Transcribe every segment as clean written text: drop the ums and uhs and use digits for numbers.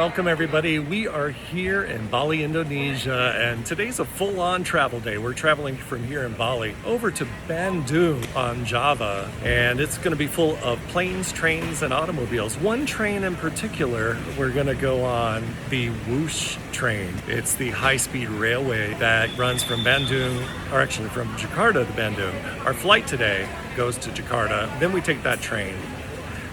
welcome everybody. We are here in Bali, Indonesia, and today's a full-on travel day. We're traveling from here in Bali over to Bandung on Java, and it's going to be full of planes, trains, and automobiles. One train in particular, we're going to go on the Whoosh train. It's the high-speed railway that runs from Bandung, or actually from Jakarta to Bandung. Our flight today goes to Jakarta, then we take that train,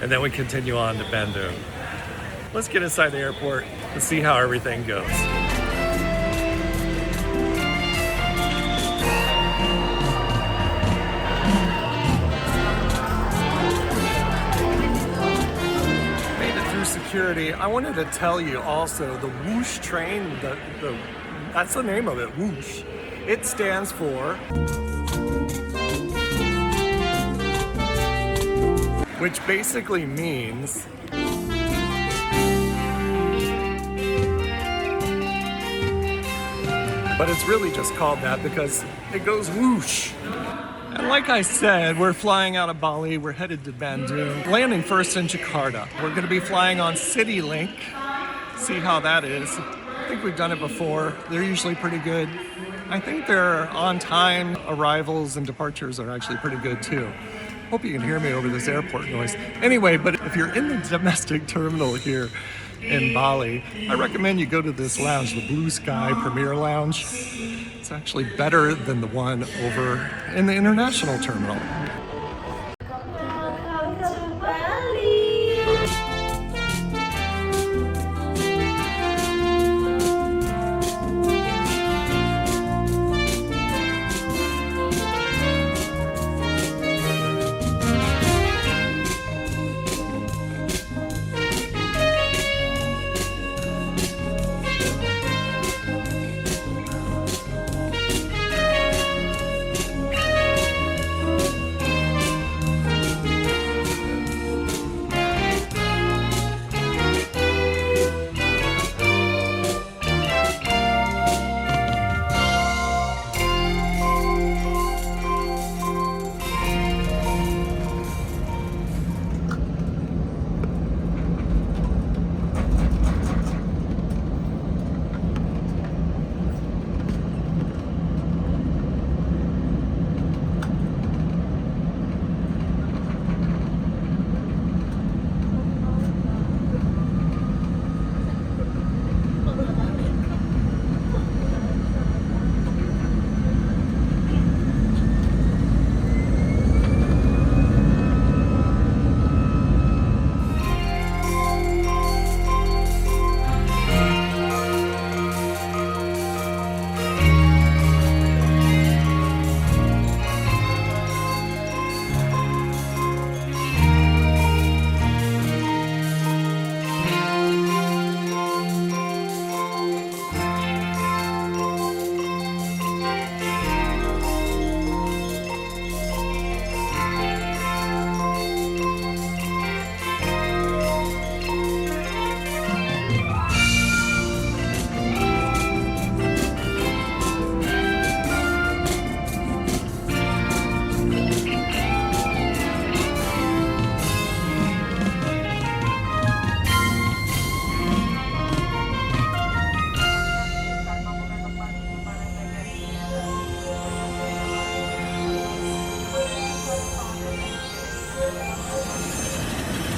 and then we continue on to Bandung. Let's get inside the airport and see how everything goes. Made it through security. I wanted to tell you also the Whoosh train, that's the name of it, Whoosh. It stands for, which basically means but it's really just called that because it goes whoosh. And like I said, we're flying out of Bali, we're headed to Bandung, landing first in Jakarta. We're going to be flying on Citilink, see how that is. I think we've done it before. They're usually pretty good. I think their on-time arrivals and departures are actually pretty good too. Hope you can hear me over this airport noise. Anyway, but if you're in the domestic terminal here in Bali, I recommend you go to this lounge, the Blue Sky Premier Lounge. It's actually better than the one over in the international terminal.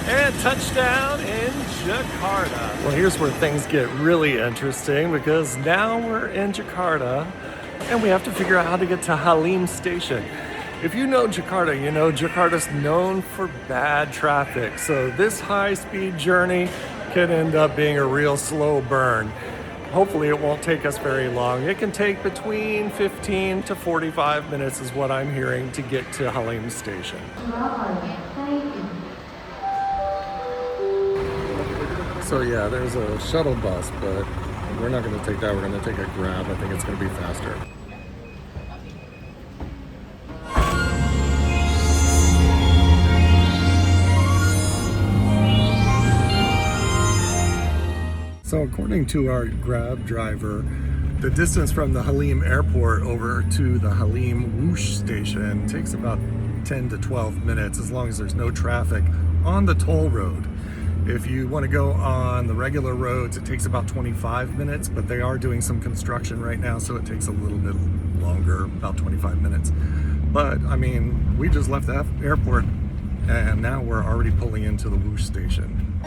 And touchdown in Jakarta. Well, here's where things get really interesting because now we're in Jakarta and we have to figure out how to get to Halim Station. If you know Jakarta, you know Jakarta's known for bad traffic. So this high-speed journey could end up being a real slow burn. Hopefully it won't take us very long. It can take between 15 to 45 minutes is what I'm hearing to get to Halim Station. So yeah, there's a shuttle bus, but we're not going to take that. We're going to take a Grab. I think it's going to be faster. So according to our Grab driver, the distance from the Halim airport over to the Halim Whoosh station takes about 10 to 12 minutes as long as there's no traffic on the toll road. If you want to go on the regular roads, it takes about 25 minutes, but they are doing some construction right now, so it takes a little bit longer, about 25 minutes. But I mean, we just left the airport and now we're already pulling into the Whoosh station.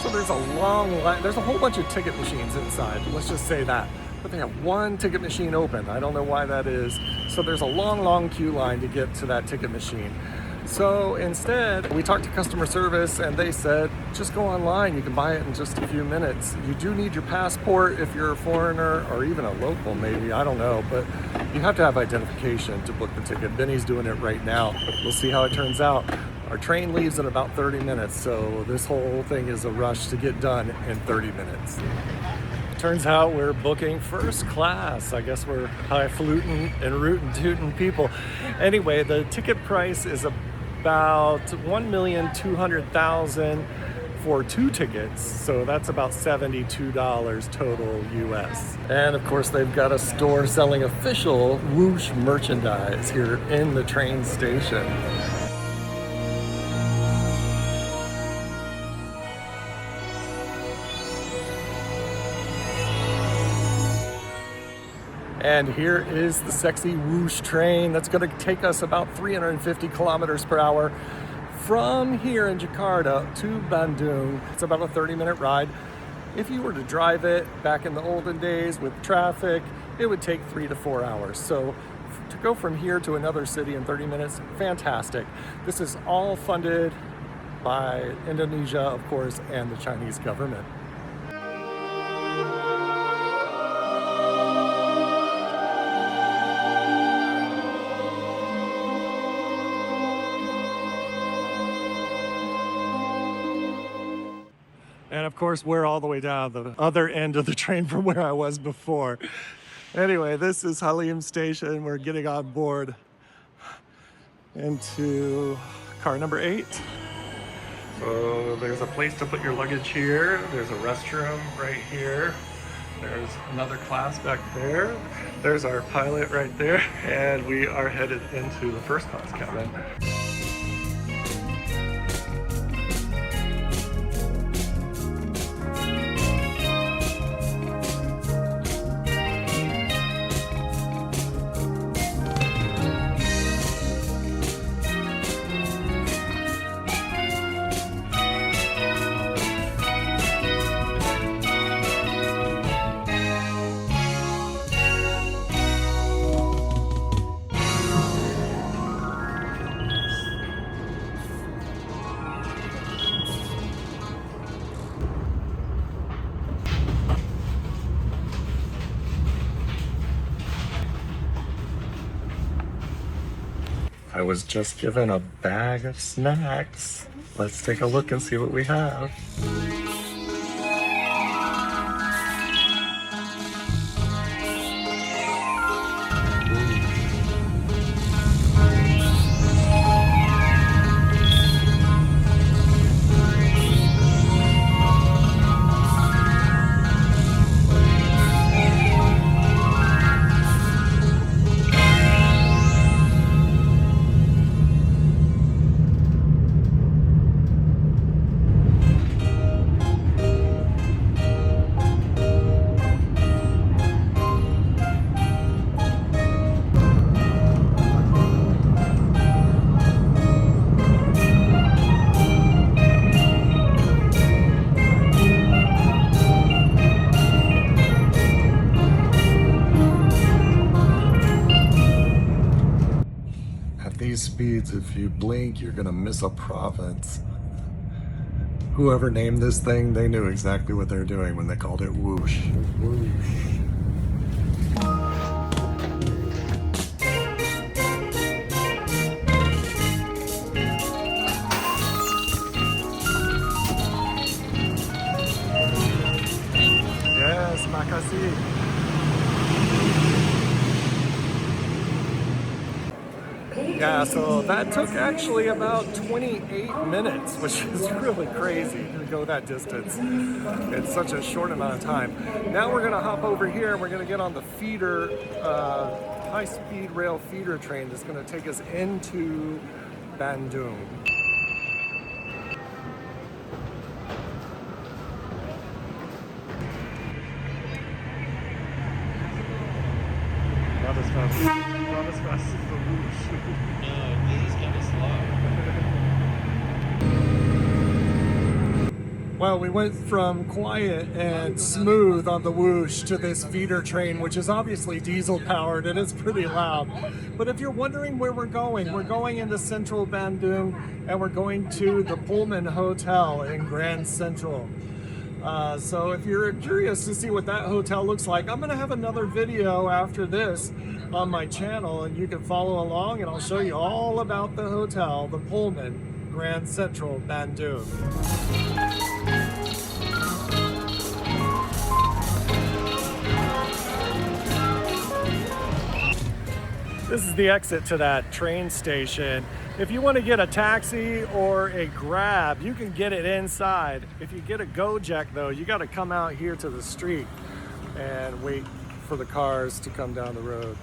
So there's a long line, there's a whole bunch of ticket machines inside, let's just say that. But they have one ticket machine open. I don't know why that is. So there's a long queue line to get to that ticket machine. So instead, we talked to customer service and they said, just go online, you can buy it in just a few minutes. You do need your passport if you're a foreigner or even a local maybe, I don't know, but you have to have identification to book the ticket. Benny's doing it right now. We'll see how it turns out. Our train leaves in about 30 minutes, so this whole thing is a rush to get done in 30 minutes. Turns out we're booking first class. I guess we're highfalutin and rootin' tootin' people. Anyway, the ticket price is about $1,200,000 for 2 tickets. So that's about $72 total US. And of course, they've got a store selling official Whoosh merchandise here in the train station. And here is the sexy Whoosh train that's going to take us about 350 kilometers per hour from here in Jakarta to Bandung. It's about a 30-minute ride. If you were to drive it back in the olden days with traffic, it would take 3 to 4 hours. So to go from here to another city in 30 minutes, fantastic. This is all funded by Indonesia, of course, and the Chinese government. And of course, we're all the way down the other end of the train from where I was before. Anyway, this is Halim Station. We're getting on board into car number 8. So there's a place to put your luggage here. There's a restroom right here. There's another class back there. There's our pilot right there. And we are headed into the first class cabin. I was just given a bag of snacks. Let's take a look and see what we have. These speeds, if you blink, you're gonna miss a province. Whoever named this thing, they knew exactly what they're doing when they called it Whoosh. Whoosh. Yes, makasih. Yeah, so that took actually about 28 minutes, which is really crazy to go that distance in such a short amount of time. Now we're gonna hop over here and we're gonna get on the feeder, high-speed rail feeder train that's gonna take us into Bandung. Not as fast as the Whoosh. No, this is kind of slow. Well, we went from quiet and smooth on the Whoosh to this feeder train, which is obviously diesel powered and it's pretty loud. But if you're wondering where we're going into central Bandung and we're going to the Pullman Hotel in Grand Central. So if you're curious to see what that hotel looks like, I'm gonna have another video after this on my channel and you can follow along and I'll show you all about the hotel, the Pullman Grand Central Bandung. This is the exit to that train station. If you want to get a taxi or a Grab, you can get it inside. If you get a Gojek though, you got to come out here to the street and wait for the cars to come down the road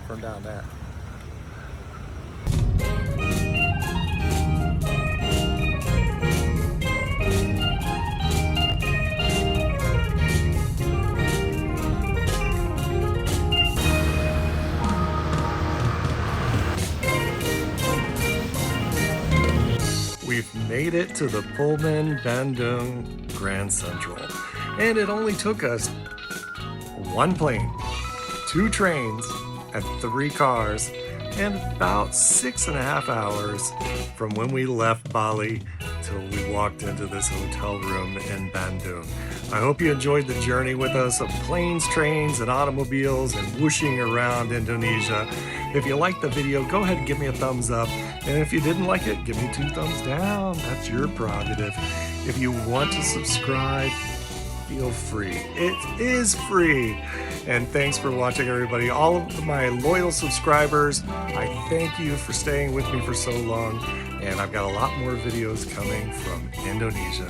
from down there. We've made it to the Pullman Bandung Grand Central, and it only took us one plane, 2 trains, and 3 cars, and about 6.5 hours from when we left Bali till we walked into this hotel room in Bandung. I hope you enjoyed the journey with us of planes, trains, and automobiles and whooshing around Indonesia. If you liked the video, go ahead and give me a thumbs up. And if you didn't like it, give me 2 thumbs down. That's your prerogative. If you want to subscribe, feel free. It is free. And thanks for watching, everybody. All of my loyal subscribers, I thank you for staying with me for so long. And I've got a lot more videos coming from Indonesia.